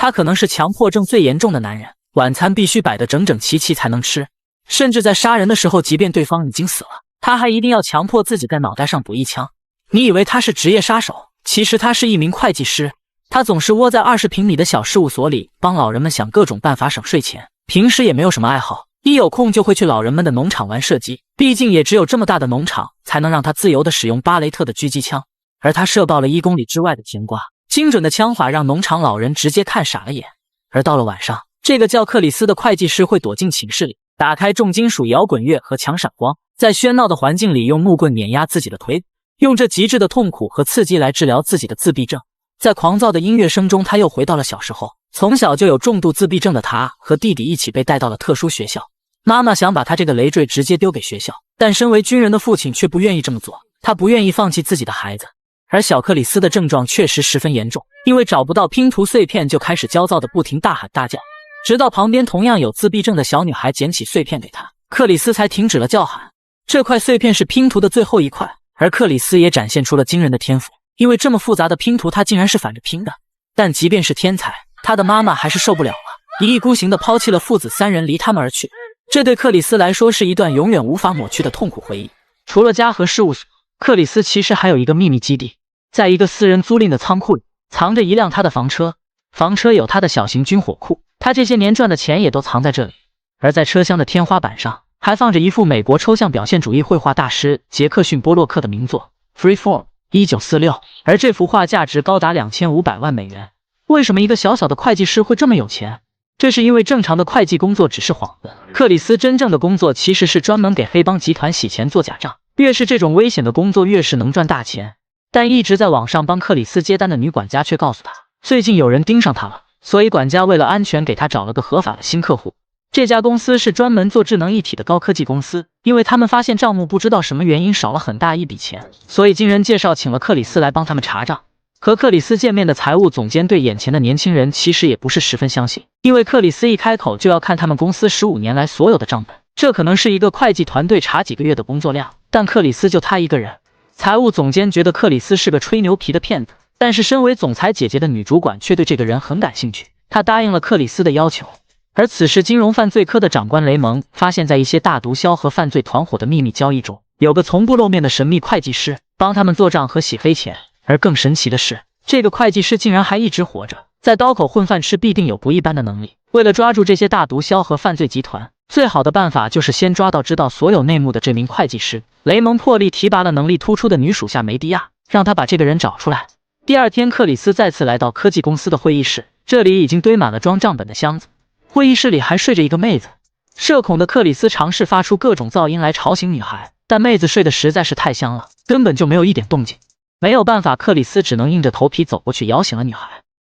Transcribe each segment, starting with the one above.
他可能是强迫症最严重的男人，晚餐必须摆得整整齐齐才能吃，甚至在杀人的时候，即便对方已经死了，他还一定要强迫自己在脑袋上补一枪。你以为他是职业杀手，其实他是一名会计师。他总是窝在20平米的小事务所里，帮老人们想各种办法省税钱。平时也没有什么爱好，一有空就会去老人们的农场玩射击，毕竟也只有这么大的农场才能让他自由地使用巴雷特的狙击枪。而他射爆了1公里之外的甜瓜，精准的枪法让农场老人直接看傻了眼。而到了晚上，这个叫克里斯的会计师会躲进寝室里，打开重金属摇滚乐和强闪光，在喧闹的环境里用木棍碾压自己的腿，用这极致的痛苦和刺激来治疗自己的自闭症。在狂躁的音乐声中，他又回到了小时候。从小就有重度自闭症的他和弟弟一起被带到了特殊学校，妈妈想把他这个累赘直接丢给学校，但身为军人的父亲却不愿意这么做，他不愿意放弃自己的孩子。而小克里斯的症状确实十分严重，因为找不到拼图碎片就开始焦躁的不停大喊大叫，直到旁边同样有自闭症的小女孩捡起碎片给他，克里斯才停止了叫喊。这块碎片是拼图的最后一块，而克里斯也展现出了惊人的天赋，因为这么复杂的拼图他竟然是反着拼的。但即便是天才，他的妈妈还是受不了了，一意孤行地抛弃了父子3人离他们而去。这对克里斯来说是一段永远无法抹去的痛苦回忆。除了家和事务所，克里斯其实还有一个秘密基地，在一个私人租赁的仓库里藏着一辆他的房车，房车有他的小型军火库，他这些年赚的钱也都藏在这里。而在车厢的天花板上还放着一幅美国抽象表现主义绘画大师杰克逊·波洛克的名作 Freeform 1946，而这幅画价值高达2500万美元。为什么一个小小的会计师会这么有钱？这是因为正常的会计工作只是幌子，克里斯真正的工作其实是专门给黑帮集团洗钱做假账，越是这种危险的工作越是能赚大钱。但一直在网上帮克里斯接单的女管家却告诉他，最近有人盯上他了，所以管家为了安全给他找了个合法的新客户。这家公司是专门做智能一体的高科技公司，因为他们发现账目不知道什么原因少了很大一笔钱，所以经人介绍请了克里斯来帮他们查账。和克里斯见面的财务总监对眼前的年轻人其实也不是十分相信，因为克里斯一开口就要看他们公司15年来所有的账本，这可能是一个会计团队查几个月的工作量，但克里斯就他一个人。财务总监觉得克里斯是个吹牛皮的骗子，但是身为总裁姐姐的女主管却对这个人很感兴趣，她答应了克里斯的要求。而此时金融犯罪科的长官雷蒙发现，在一些大毒枭和犯罪团伙的秘密交易中，有个从不露面的神秘会计师帮他们做账和洗黑钱。而更神奇的是，这个会计师竟然还一直活着，在刀口混饭吃必定有不一般的能力。为了抓住这些大毒枭和犯罪集团，最好的办法就是先抓到知道所有内幕的这名会计师。雷蒙破例提拔了能力突出的女属下梅迪亚，让他把这个人找出来。第二天，克里斯再次来到科技公司的会议室，这里已经堆满了装账本的箱子，会议室里还睡着一个妹子。社恐的克里斯尝试发出各种噪音来吵醒女孩，但妹子睡得实在是太香了，根本就没有一点动静。没有办法，克里斯只能硬着头皮走过去摇醒了女孩。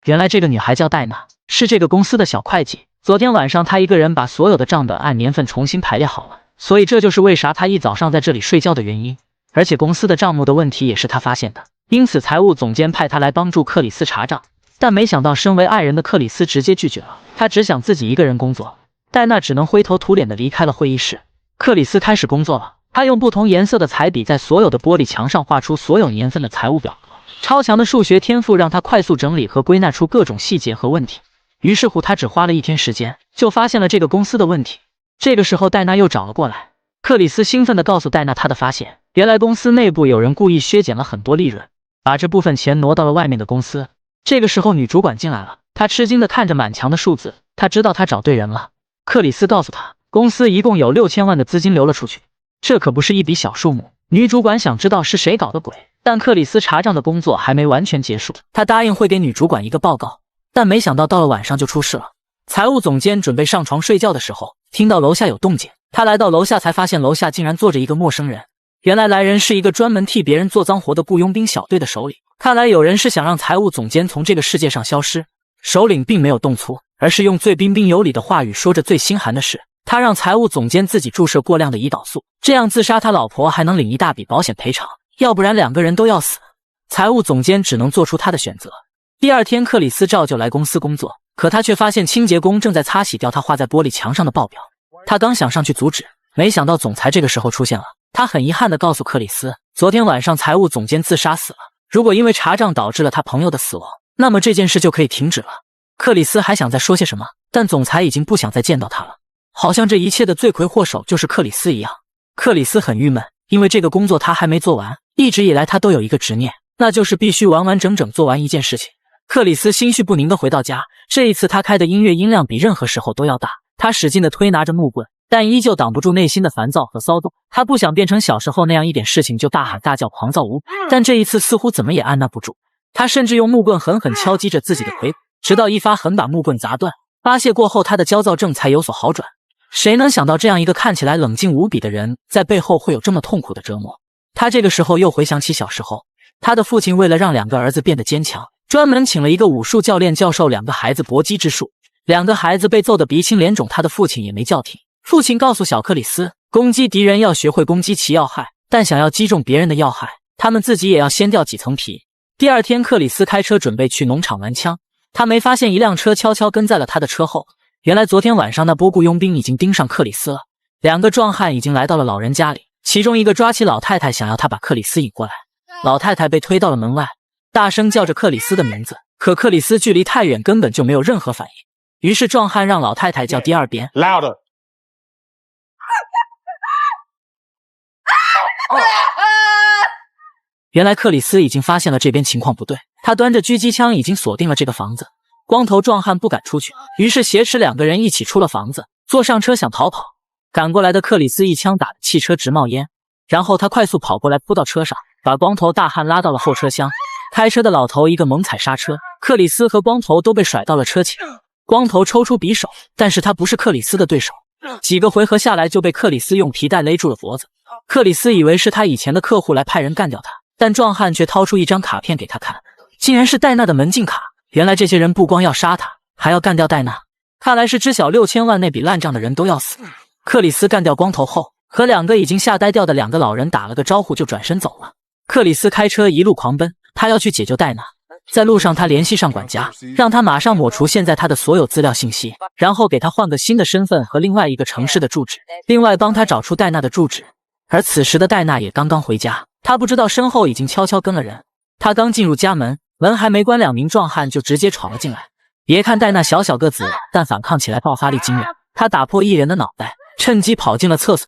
原来这个女孩叫戴娜，是这个公司的小会计。昨天晚上她一个人把所有的账本按年份重新排列好了，所以这就是为啥她一早上在这里睡觉的原因。而且公司的账目的问题也是她发现的，因此财务总监派她来帮助克里斯查账。但没想到身为爱人的克里斯直接拒绝了，他只想自己一个人工作。戴娜只能灰头土脸地离开了会议室。克里斯开始工作了，他用不同颜色的彩笔在所有的玻璃墙上画出所有年份的财务表格。超强的数学天赋让他快速整理和归纳出各种细节和问题。于是乎，他只花了1天时间，就发现了这个公司的问题。这个时候，戴娜又找了过来。克里斯兴奋地告诉戴娜他的发现，原来公司内部有人故意削减了很多利润，把这部分钱挪到了外面的公司。这个时候，女主管进来了，她吃惊地看着满墙的数字，她知道她找对人了。克里斯告诉她，公司一共有6000万的资金流了出去，这可不是一笔小数目。女主管想知道是谁搞的鬼，但克里斯查账的工作还没完全结束，他答应会给女主管一个报告，但没想到到了晚上就出事了。财务总监准备上床睡觉的时候，听到楼下有动静，他来到楼下才发现楼下竟然坐着一个陌生人。原来来人是一个专门替别人做脏活的雇佣兵小队的首领，看来有人是想让财务总监从这个世界上消失。首领并没有动粗，而是用最彬彬有礼的话语说着最心寒的事，他让财务总监自己注射过量的胰岛素，这样自杀他老婆还能领一大笔保险赔偿，要不然2个人都要死。财务总监只能做出他的选择。第二天，克里斯照旧来公司工作，可他却发现清洁工正在擦洗掉他画在玻璃墙上的报表。他刚想上去阻止，没想到总裁这个时候出现了。他很遗憾地告诉克里斯，昨天晚上财务总监自杀死了，如果因为查账导致了他朋友的死亡，那么这件事就可以停止了。克里斯还想再说些什么，但总裁已经不想再见到他了，好像这一切的罪魁祸首就是克里斯一样。克里斯很郁闷，因为这个工作他还没做完，一直以来他都有一个执念，那就是必须完完整整做完一件事情。克里斯心绪不宁地回到家，这一次他开的音乐音量比任何时候都要大，他使劲地推拿着木棍，但依旧挡不住内心的烦躁和骚动。他不想变成小时候那样，一点事情就大喊大叫狂躁无比，但这一次似乎怎么也按捺不住。他甚至用木棍狠狠敲击着自己的腿骨，直到一发狠把木棍砸断。发泄过后，他的焦躁症才有所好转。谁能想到这样一个看起来冷静无比的人，在背后会有这么痛苦的折磨？他这个时候又回想起小时候，他的父亲为了让两个儿子变得坚强，专门请了一个武术教练教授两个孩子搏击之术。两个孩子被揍得鼻青脸肿，他的父亲也没叫停。父亲告诉小克里斯，攻击敌人要学会攻击其要害，但想要击中别人的要害，他们自己也要掀掉几层皮。第二天，克里斯开车准备去农场玩枪，他没发现一辆车悄悄跟在了他的车后。原来昨天晚上那波雇佣兵已经盯上克里斯了，两个壮汉已经来到了老人家里，其中一个抓起老太太，想要他把克里斯引过来。老太太被推到了门外，大声叫着克里斯的名字，可克里斯距离太远，根本就没有任何反应。于是壮汉让老太太叫第二遍 Louder。原来克里斯已经发现了这边情况不对，他端着狙击枪已经锁定了这个房子。光头壮汉不敢出去，于是挟持两个人一起出了房子，坐上车想逃跑。赶过来的克里斯一枪打得汽车直冒烟，然后他快速跑过来扑到车上，把光头大汉拉到了后车厢。开车的老头一个猛踩刹车，克里斯和光头都被甩到了车前。光头抽出匕首，但是他不是克里斯的对手，几个回合下来就被克里斯用皮带勒住了脖子。克里斯以为是他以前的客户来派人干掉他，但壮汉却掏出一张卡片给他看，竟然是戴娜的门禁卡。原来这些人不光要杀他，还要干掉戴娜，看来是知晓6000万那笔烂账的人都要死。克里斯干掉光头后，和两个已经吓呆掉的两个老人打了个招呼就转身走了。克里斯开车一路狂奔，他要去解救戴娜。在路上他联系上管家，让他马上抹除现在他的所有资料信息，然后给他换个新的身份和另外一个城市的住址，另外帮他找出戴娜的住址。而此时的戴娜也刚刚回家，他不知道身后已经悄悄跟了人。他刚进入家门，门还没关，两名壮汉就直接闯了进来。别看戴娜小小个子，但反抗起来爆发力惊人。他打破一人的脑袋，趁机跑进了厕所。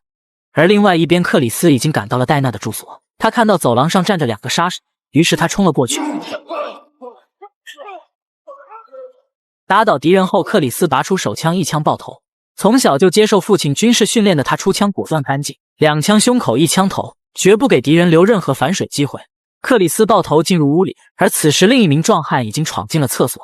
而另外一边，克里斯已经赶到了戴娜的住所。他看到走廊上站着两个杀手，于是他冲了过去。打倒敌人后，克里斯拔出手枪，一枪爆头。从小就接受父亲军事训练的他，出枪果断干净，两枪胸口，一枪头，绝不给敌人留任何反水机会。克里斯爆头进入屋里，而此时另一名壮汉已经闯进了厕所。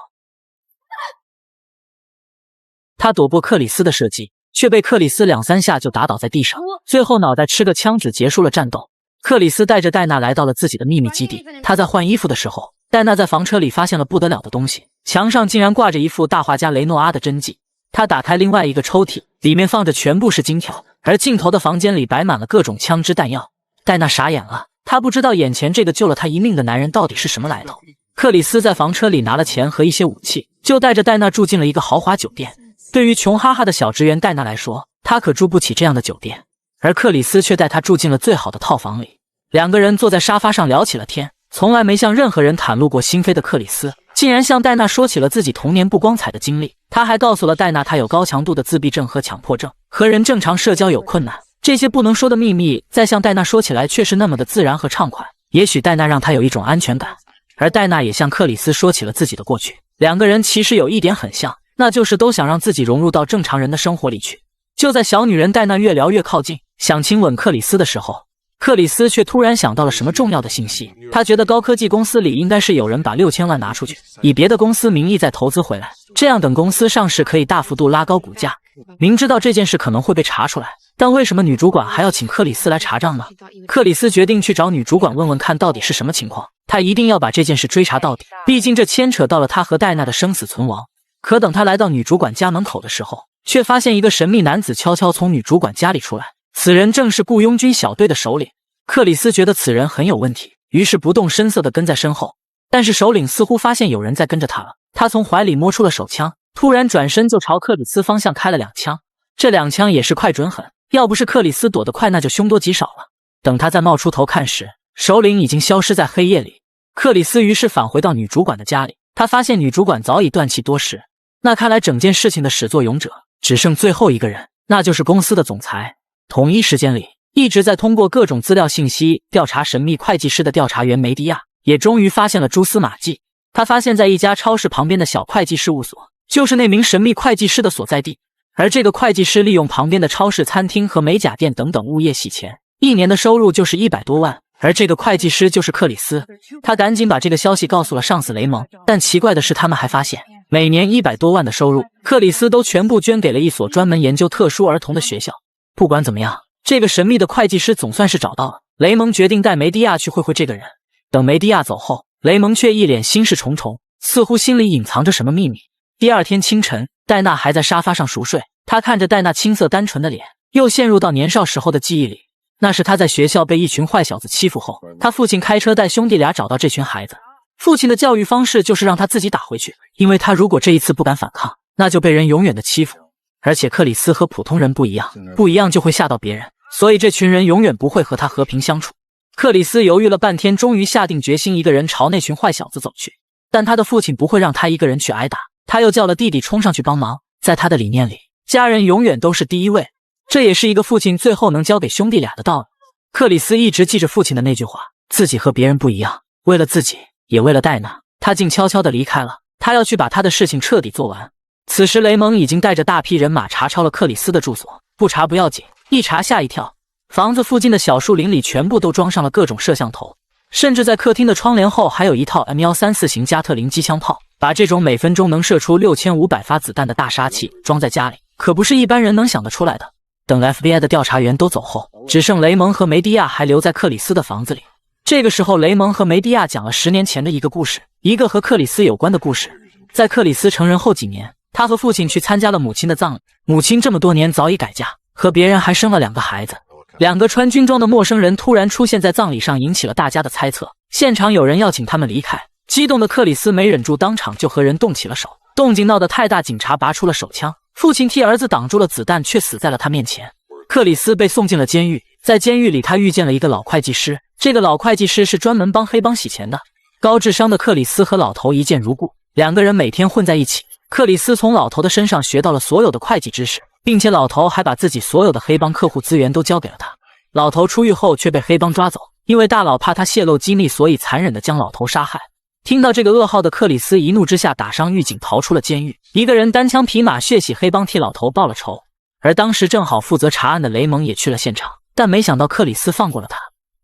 他躲过克里斯的射击，却被克里斯2、3下就打倒在地上，最后脑袋吃个枪指结束了战斗。克里斯带着戴娜来到了自己的秘密基地，他在换衣服的时候，戴娜在房车里发现了不得了的东西，墙上竟然挂着一幅大画家雷诺阿的真迹。他打开另外一个抽屉，里面放着全部是金条，而镜头的房间里摆满了各种枪支弹药。戴娜傻眼了，他不知道眼前这个救了他一命的男人到底是什么来头。克里斯在房车里拿了钱和一些武器，就带着戴娜住进了一个豪华酒店。对于穷哈哈的小职员戴娜来说，她可住不起这样的酒店，而克里斯却带她住进了最好的套房里。两个人坐在沙发上聊起了天，从来没向任何人袒露过心扉的克里斯，竟然向戴娜说起了自己童年不光彩的经历。他还告诉了戴娜他有高强度的自闭症和强迫症，和人正常社交有困难。这些不能说的秘密，在向戴娜说起来却是那么的自然和畅快。也许戴娜让他有一种安全感，而戴娜也向克里斯说起了自己的过去。两个人其实有一点很像，那就是都想让自己融入到正常人的生活里去。就在小女人戴娜越聊越靠近，想亲吻克里斯的时候，克里斯却突然想到了什么重要的信息。他觉得高科技公司里应该是有人把6000万拿出去，以别的公司名义再投资回来，这样等公司上市可以大幅度拉高股价。明知道这件事可能会被查出来，但为什么女主管还要请克里斯来查账呢？克里斯决定去找女主管问问看到底是什么情况，他一定要把这件事追查到底，毕竟这牵扯到了他和戴娜的生死存亡。可等他来到女主管家门口的时候，却发现一个神秘男子悄悄从女主管家里出来，此人正是雇佣军小队的首领。克里斯觉得此人很有问题，于是不动声色地跟在身后。但是首领似乎发现有人在跟着他了，他从怀里摸出了手枪，突然转身就朝克里斯方向开了2枪。这2枪也是快准狠，要不是克里斯躲得快，那就凶多吉少了。等他再冒出头看时，首领已经消失在黑夜里。克里斯于是返回到女主管的家里，他发现女主管早已断气多时，那看来整件事情的始作俑者只剩最后一个人，那就是公司的总裁。同一时间里，一直在通过各种资料信息调查神秘会计师的调查员梅迪亚，也终于发现了蛛丝马迹。他发现在一家超市旁边的小会计事务所，就是那名神秘会计师的所在地。而这个会计师利用旁边的超市、餐厅和美甲店等等物业洗钱，一年的收入就是100多万。而这个会计师就是克里斯。他赶紧把这个消息告诉了上司雷蒙，但奇怪的是，他们还发现每年100多万的收入，克里斯都全部捐给了一所专门研究特殊儿童的学校。不管怎么样，这个神秘的会计师总算是找到了。雷蒙决定带梅迪亚去会会这个人。等梅迪亚走后，雷蒙却一脸心事重重，似乎心里隐藏着什么秘密。第二天清晨，戴娜还在沙发上熟睡，他看着戴娜青涩单纯的脸，又陷入到年少时候的记忆里。那是他在学校被一群坏小子欺负后，他父亲开车带兄弟俩找到这群孩子。父亲的教育方式就是让他自己打回去，因为他如果这一次不敢反抗，那就被人永远的欺负。而且克里斯和普通人不一样就会吓到别人，所以这群人永远不会和他和平相处。克里斯犹豫了半天，终于下定决心一个人朝那群坏小子走去。但他的父亲不会让他一个人去挨打，他又叫了弟弟冲上去帮忙。在他的理念里，家人永远都是第一位，这也是一个父亲最后能教给兄弟俩的道理。克里斯一直记着父亲的那句话，自己和别人不一样，为了自己，也为了戴娜，他竟悄悄地离开了。他要去把他的事情彻底做完。此时雷蒙已经带着大批人马查抄了克里斯的住所，不查不要紧，一查吓一跳。房子附近的小树林里全部都装上了各种摄像头，甚至在客厅的窗帘后还有一套 M134 型加特林机枪炮。把这种每分钟能射出6500发子弹的大杀器装在家里，可不是一般人能想得出来的。等 FBI 的调查员都走后，只剩雷蒙和梅迪亚还留在克里斯的房子里。这个时候，雷蒙和梅迪亚讲了10年前的一个故事，一个和克里斯有关的故事。在克里斯成人后几年，他和父亲去参加了母亲的葬礼。母亲这么多年早已改嫁，和别人还生了2个孩子。2个穿军装的陌生人突然出现在葬礼上，引起了大家的猜测。现场有人要请他们离开，激动的克里斯没忍住，当场就和人动起了手。动静闹得太大，警察拔出了手枪。父亲替儿子挡住了子弹，却死在了他面前。克里斯被送进了监狱，在监狱里，他遇见了一个老会计师。这个老会计师是专门帮黑帮洗钱的。高智商的克里斯和老头一见如故，2个人每天混在一起。克里斯从老头的身上学到了所有的会计知识，并且老头还把自己所有的黑帮客户资源都交给了他。老头出狱后却被黑帮抓走，因为大佬怕他泄露机密，所以残忍地将老头杀害。听到这个噩耗的克里斯一怒之下打伤狱警，逃出了监狱。一个人单枪匹马血洗黑帮，替老头报了仇。而当时正好负责查案的雷蒙也去了现场，但没想到克里斯放过了他。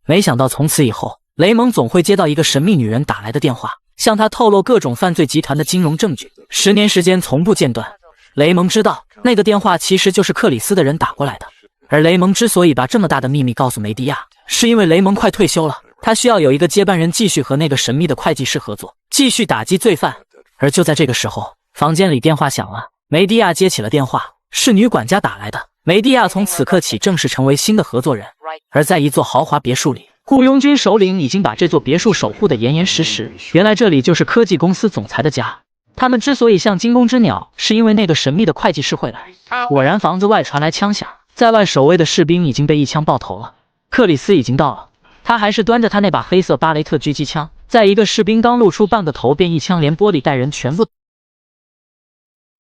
没想到从此以后，雷蒙总会接到一个神秘女人打来的电话，向他透露各种犯罪集团的金融证据，10年时间从不间断。雷蒙知道那个电话其实就是克里斯的人打过来的。而雷蒙之所以把这么大的秘密告诉梅迪亚，是因为雷蒙快退休了，他需要有一个接班人继续和那个神秘的会计师合作，继续打击罪犯。而就在这个时候，房间里电话响了，梅迪亚接起了电话，是女管家打来的。梅迪亚从此刻起正式成为新的合作人。而在一座豪华别墅里，雇佣军首领已经把这座别墅守护得严严实实。原来这里就是科技公司总裁的家。他们之所以像惊弓之鸟，是因为那个神秘的会计师会来。果然，房子外传来枪响，在外守卫的士兵已经被一枪爆头了。克里斯已经到了，他还是端着他那把黑色巴雷特狙击枪，在一个士兵刚露出半个头，便一枪连玻璃带人全部。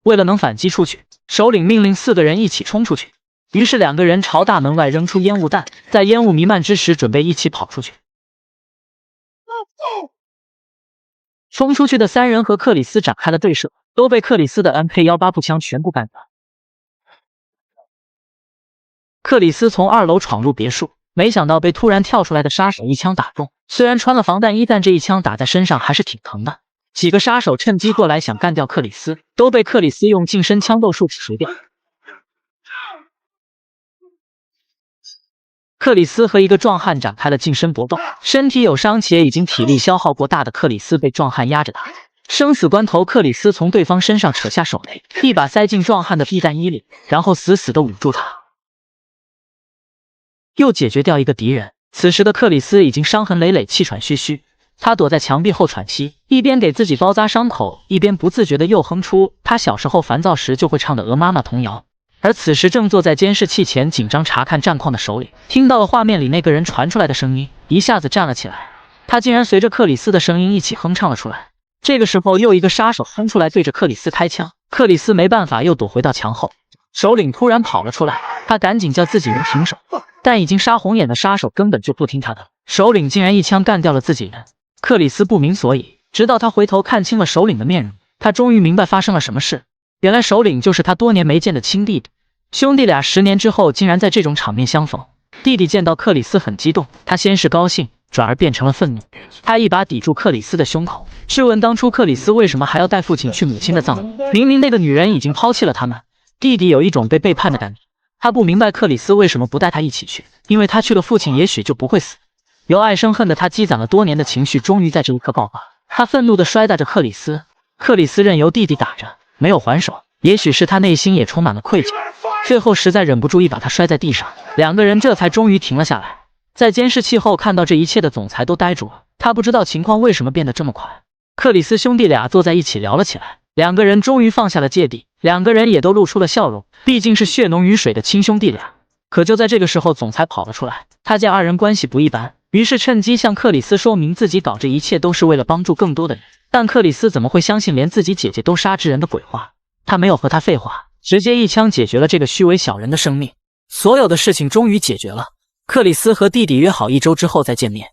为了能反击出去，首领命令4个人一起冲出去。于是2个人朝大门外扔出烟雾弹，在烟雾弥漫之时，准备一起跑出去。冲出去的3人和克里斯展开了对射，都被克里斯的 MK18步枪全部干掉。克里斯从2楼闯入别墅，没想到被突然跳出来的杀手一枪打中。虽然穿了防弹衣，但这一枪打在身上还是挺疼的。几个杀手趁机过来想干掉克里斯，都被克里斯用近身枪斗术除掉。克里斯和一个壮汉展开了近身搏斗，身体有伤且已经体力消耗过大的克里斯被壮汉压着打。生死关头，克里斯从对方身上扯下手雷，一把塞进壮汉的避弹衣里，然后死死地捂住他。又解决掉一个敌人。此时的克里斯已经伤痕累累，气喘吁吁。他躲在墙壁后喘息，一边给自己包扎伤口，一边不自觉地又哼出他小时候烦躁时就会唱的鹅妈妈童谣。而此时正坐在监视器前紧张查看战况的首领，听到了画面里那个人传出来的声音，一下子站了起来。他竟然随着克里斯的声音一起哼唱了出来。这个时候，又一个杀手冲出来对着克里斯开枪，克里斯没办法，又躲回到墙后。首领突然跑了出来，他赶紧叫自己人停手，但已经杀红眼的杀手根本就不听他的，首领竟然一枪干掉了自己人。克里斯不明所以，直到他回头看清了首领的面容，他终于明白发生了什么事。原来首领就是他多年没见的亲弟弟，兄弟俩10年之后竟然在这种场面相逢。弟弟见到克里斯很激动，他先是高兴，转而变成了愤怒。他一把抵住克里斯的胸口，质问当初克里斯为什么还要带父亲去母亲的葬礼，明明那个女人已经抛弃了他们。弟弟有一种被背叛的感觉，他不明白克里斯为什么不带他一起去，因为他去了，父亲也许就不会死。由爱生恨的他积攒了多年的情绪终于在这一刻爆发，他愤怒地摔打着克里斯。克里斯任由弟弟打着，没有还手，也许是他内心也充满了愧疚，最后实在忍不住一把他摔在地上，两个人这才终于停了下来。在监视器后看到这一切的总裁都呆住了，他不知道情况为什么变得这么快。克里斯兄弟俩坐在一起聊了起来，两个人终于放下了芥蒂，两个人也都露出了笑容，毕竟是血浓于水的亲兄弟俩。可就在这个时候，总裁跑了出来，他见二人关系不一般，于是趁机向克里斯说明自己搞这一切都是为了帮助更多的人。但克里斯怎么会相信连自己姐姐都杀之人的鬼话？他没有和他废话，直接一枪解决了这个虚伪小人的生命。所有的事情终于解决了。克里斯和弟弟约好1周之后再见面。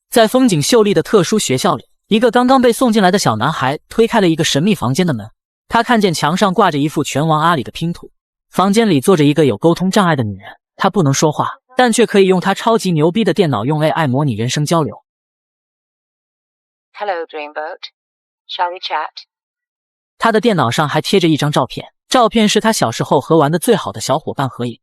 在风景秀丽的特殊学校里，一个刚刚被送进来的小男孩推开了一个神秘房间的门。他看见墙上挂着一幅拳王阿里的拼图，房间里坐着一个有沟通障碍的女人，她不能说话，但却可以用她超级牛逼的电脑用 AI 模拟人声交流。 Hello Dreamboat, shall we chat? 他的电脑上还贴着一张照片，照片是他小时候和玩的最好的小伙伴合影。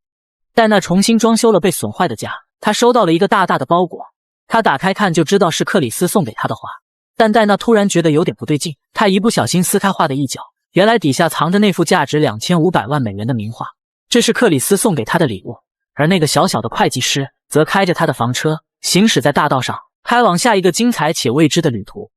戴娜重新装修了被损坏的家，他收到了一个大大的包裹，他打开看就知道是克里斯送给他的画。但戴娜突然觉得有点不对劲，他一不小心撕开画的一角，原来底下藏着那幅价值2500万美元的名画，这是克里斯送给他的礼物。而那个小小的会计师则开着他的房车，行驶在大道上，开往下一个精彩且未知的旅途。